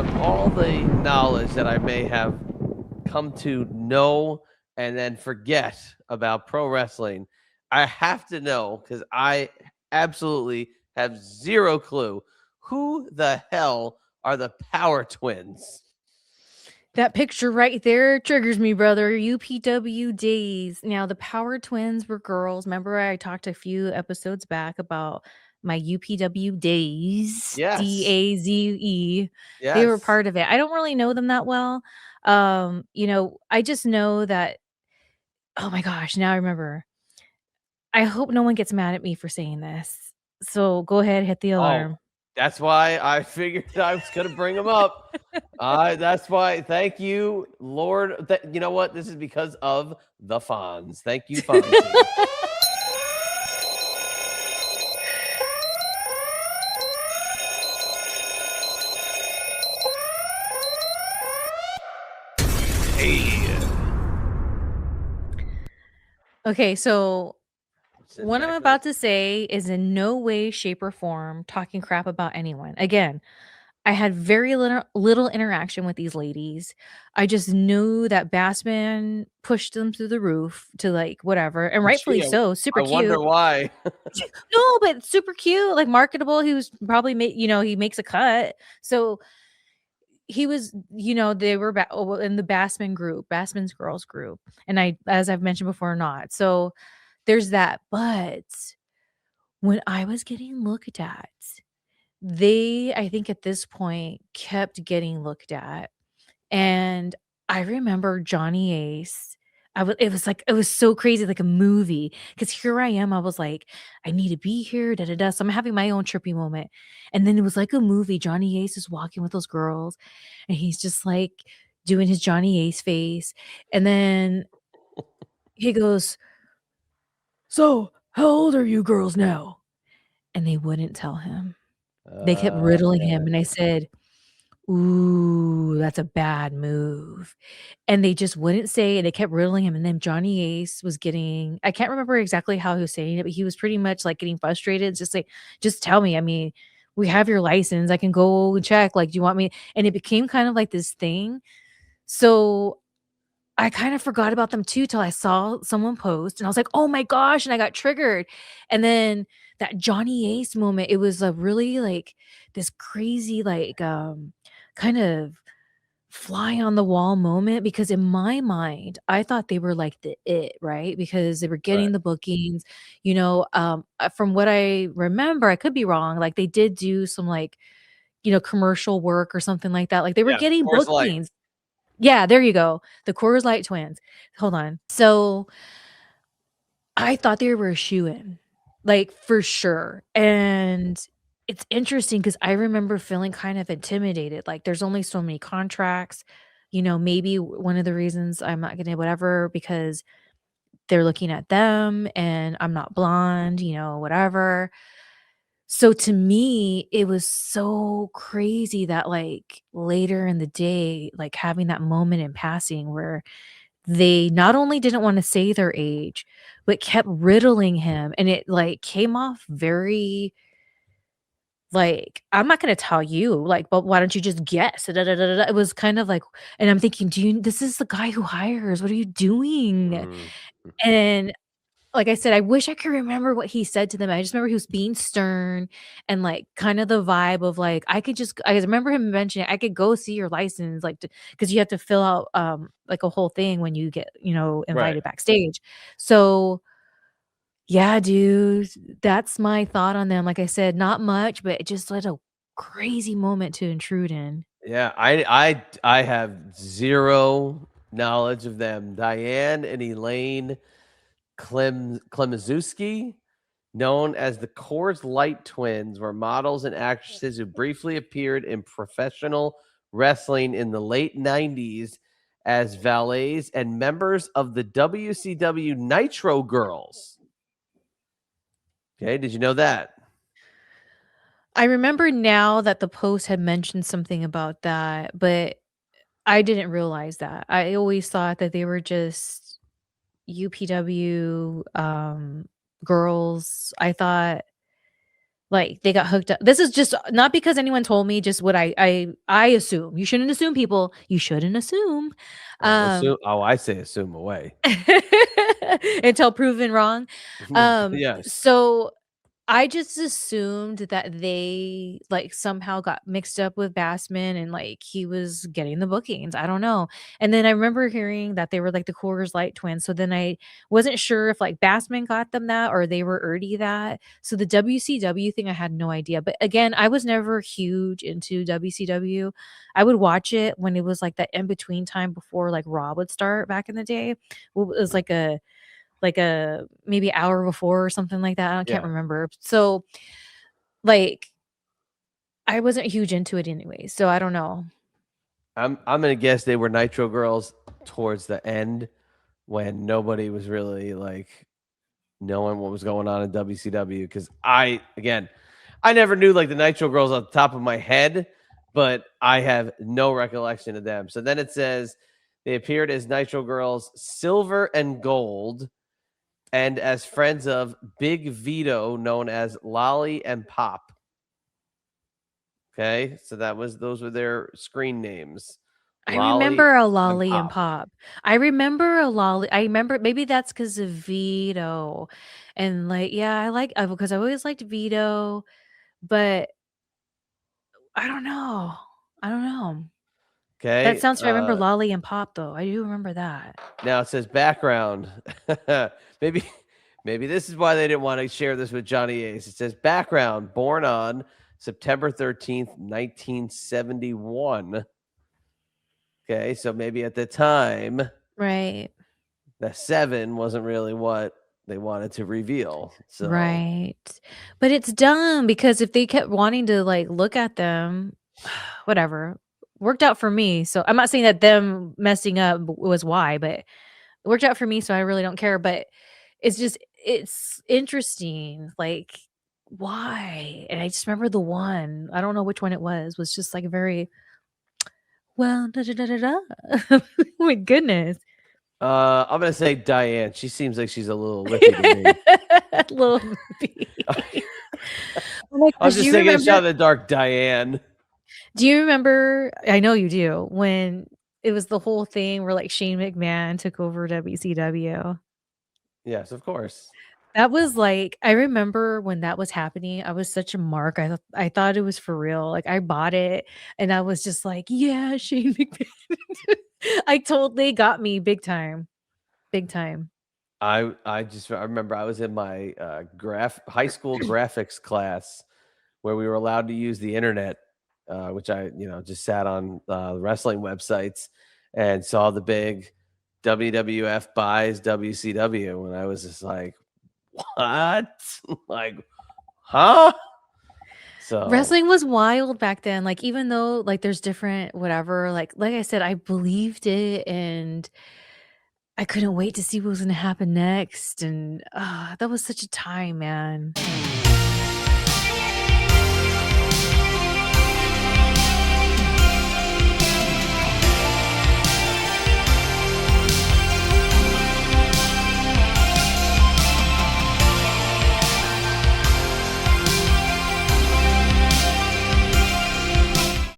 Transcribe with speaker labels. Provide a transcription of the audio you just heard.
Speaker 1: of all the knowledge that I may have come to know and then forget about pro wrestling, I have to know, because I absolutely have zero clue, who the hell are the Power Twins?
Speaker 2: That picture right there triggers me, brother. UPW days. Now, the Power Twins were girls. Remember, I talked a few episodes back about my UPW days,
Speaker 1: Yes.
Speaker 2: DAZE. They were
Speaker 1: Yes.
Speaker 2: part of it. I don't really know them that well. I just know that, oh my gosh, now I remember. I hope no one gets mad at me for saying this. So go ahead, hit the
Speaker 1: Oh,
Speaker 2: alarm.
Speaker 1: that's why I figured I was going to bring them up. That's why. Thank you, Lord. You know what? This is because of the Fonz. Thank you, Fonzie.
Speaker 2: Okay, so
Speaker 1: Sit
Speaker 2: what I'm
Speaker 1: back.
Speaker 2: about to say is in no way, shape, or form talking crap about anyone. Again, I had very little interaction with these ladies. I just knew that Bassman pushed them through the roof to like whatever, and rightfully
Speaker 1: Gee,
Speaker 2: so. Super
Speaker 1: I wonder
Speaker 2: cute.
Speaker 1: why.
Speaker 2: No, but super cute, like marketable. He was probably he makes a cut. So he was, they were in the Bassman's girls group. And as I've mentioned before, not. So there's that. But when I was getting looked at, I think at this point kept getting looked at. And I remember Johnny Ace. It was so crazy, like a movie. Because here I am, I was like, I need to be here, da da da. So I'm having my own trippy moment. And then it was like a movie. Johnny Ace is walking with those girls, and he's just like doing his Johnny Ace face. And then he goes, "So, how old are you girls now?" And they wouldn't tell him. They kept riddling him, and I said, "Ooh, that's a bad move." And they just wouldn't say it, they kept riddling him, and then Johnny Ace was getting, I can't remember exactly how he was saying it, but he was pretty much, like, getting frustrated. It's just like, "Just tell me, I mean, we have your license, I can go and check, like, do you want me," and it became kind of like this thing. So, I kind of forgot about them too till I saw someone post, and I was like, "Oh my gosh," and I got triggered. And then that Johnny Ace moment, it was a really, like, this crazy, like, kind of fly on the wall moment, because in my mind, I thought they were like the it, right? Because they were
Speaker 1: Right.
Speaker 2: getting the bookings, from what I remember, I could be wrong, like, they did do some, like, commercial work or something like that, like, they were
Speaker 1: Yeah.
Speaker 2: getting
Speaker 1: Coors Light.
Speaker 2: bookings. Yeah, there you go. The Coors Light twins. Hold on. So, I thought they were a shoo-in, like, for sure, and it's interesting because I remember feeling kind of intimidated, like, there's only so many contracts, maybe one of the reasons I'm not gonna whatever because they're looking at them and I'm not blonde, whatever. So to me, it was so crazy that, like, later in the day, like, having that moment in passing where they not only didn't wanna say their age, but kept riddling him, and it, like, came off very, like, "I'm not gonna tell you, like, but why don't you just guess?" Da, da, da, da, da. It was kind of like, and I'm thinking, This is the guy who hires, what are you doing?"
Speaker 1: Mm.
Speaker 2: And like I said, I wish I could remember what he said to them. I just remember he was being stern and, like, kind of the vibe of, like, I remember him mentioning, "I could go see your license," like, because you have to fill out, like, a whole thing when you get,
Speaker 1: Right.
Speaker 2: invited backstage. So, yeah, dude, that's my thought on them. Like I said, not much, but it just like a crazy moment to intrude in.
Speaker 1: Yeah. I have zero knowledge of them. Diane and Elaine Klemaszewski, known as the Coors Light Twins, were models and actresses who briefly appeared in professional wrestling in the late 90s as valets and members of the WCW Nitro Girls. Okay, did you know that?
Speaker 2: I remember now that the post had mentioned something about that, but I didn't realize that. I always thought that they were just UPW, girls. I thought, Like they got hooked up. This is just not because anyone told me, just what I assume. You shouldn't assume, people. You shouldn't assume.
Speaker 1: Oh, I say assume away.
Speaker 2: Until proven wrong.
Speaker 1: Yes.
Speaker 2: So I just assumed that they, like, somehow got mixed up with Bassman and, like, he was getting the bookings, I don't know, and then I remember hearing that they were, like, the Coors Light twins, so then I wasn't sure if, like, Bassman got them that or they were already that, so the WCW thing, I had no idea, but again, I was never huge into WCW. I would watch it when it was, like, that in-between time before, like, Raw would start back in the day. Well, it was like a maybe hour before or something like that, I can't
Speaker 1: Yeah.
Speaker 2: remember. So, like, I wasn't huge into it anyway, so I don't know.
Speaker 1: I'm gonna guess they were Nitro Girls towards the end when nobody was really like knowing what was going on in WCW. Because I never knew like the Nitro Girls off the top of my head, but I have no recollection of them. So then it says they appeared as Nitro Girls Silver and Gold and as friends of Big Vito, known as Lolly and Pop. Okay, so those were their screen names.
Speaker 2: I
Speaker 1: Lolly
Speaker 2: remember a
Speaker 1: and
Speaker 2: Lolly and
Speaker 1: Pop.
Speaker 2: Pop. I remember a Lolly I remember maybe that's because of Vito, and, like, yeah, because I always liked Vito, but I don't know. I don't know. That
Speaker 1: Okay.
Speaker 2: sounds I remember Lolly and Pop, though, I do remember that.
Speaker 1: Now it says background. maybe maybe this is why they didn't want to share this with Johnny Ace. It says background, born on September 13th, 1971. Okay, so maybe at the time
Speaker 2: Right.
Speaker 1: the 7 wasn't really what they wanted to reveal. So
Speaker 2: Right. But it's dumb because if they kept wanting to, like, look at them, whatever, worked out for me, so I'm not saying that them messing up was why, but it worked out for me, so I really don't care, but it's interesting, like, why? And I just remember the one, I don't know which one it was just, like, very, "Well, da da da da da." Oh my goodness.
Speaker 1: I'm gonna say Diane. She seems like she's a little lippy to me.
Speaker 2: Little bee. Oh my
Speaker 1: I'm
Speaker 2: gosh, do
Speaker 1: just
Speaker 2: you
Speaker 1: taking a shot
Speaker 2: remember
Speaker 1: in the dark, Diane.
Speaker 2: Do you remember I know you do, when it was the whole thing where, like, Shane McMahon took over WCW?
Speaker 1: Yes, of course.
Speaker 2: That was, like I remember when that was happening, I was such a mark, I thought it was for real, like, I bought it, and I was just like, "Yeah, Shane McMahon." I totally got me big time, big time.
Speaker 1: I remember I was in my high school graphics class where we were allowed to use the internet, which I just sat on wrestling websites and saw the big WWF buys WCW, and I was just like, what? Like, huh? So
Speaker 2: Wrestling was wild back then, like, even though, like, there's different whatever, like I said, I believed it, and I couldn't wait to see what was gonna happen next, and, that was such a time, man.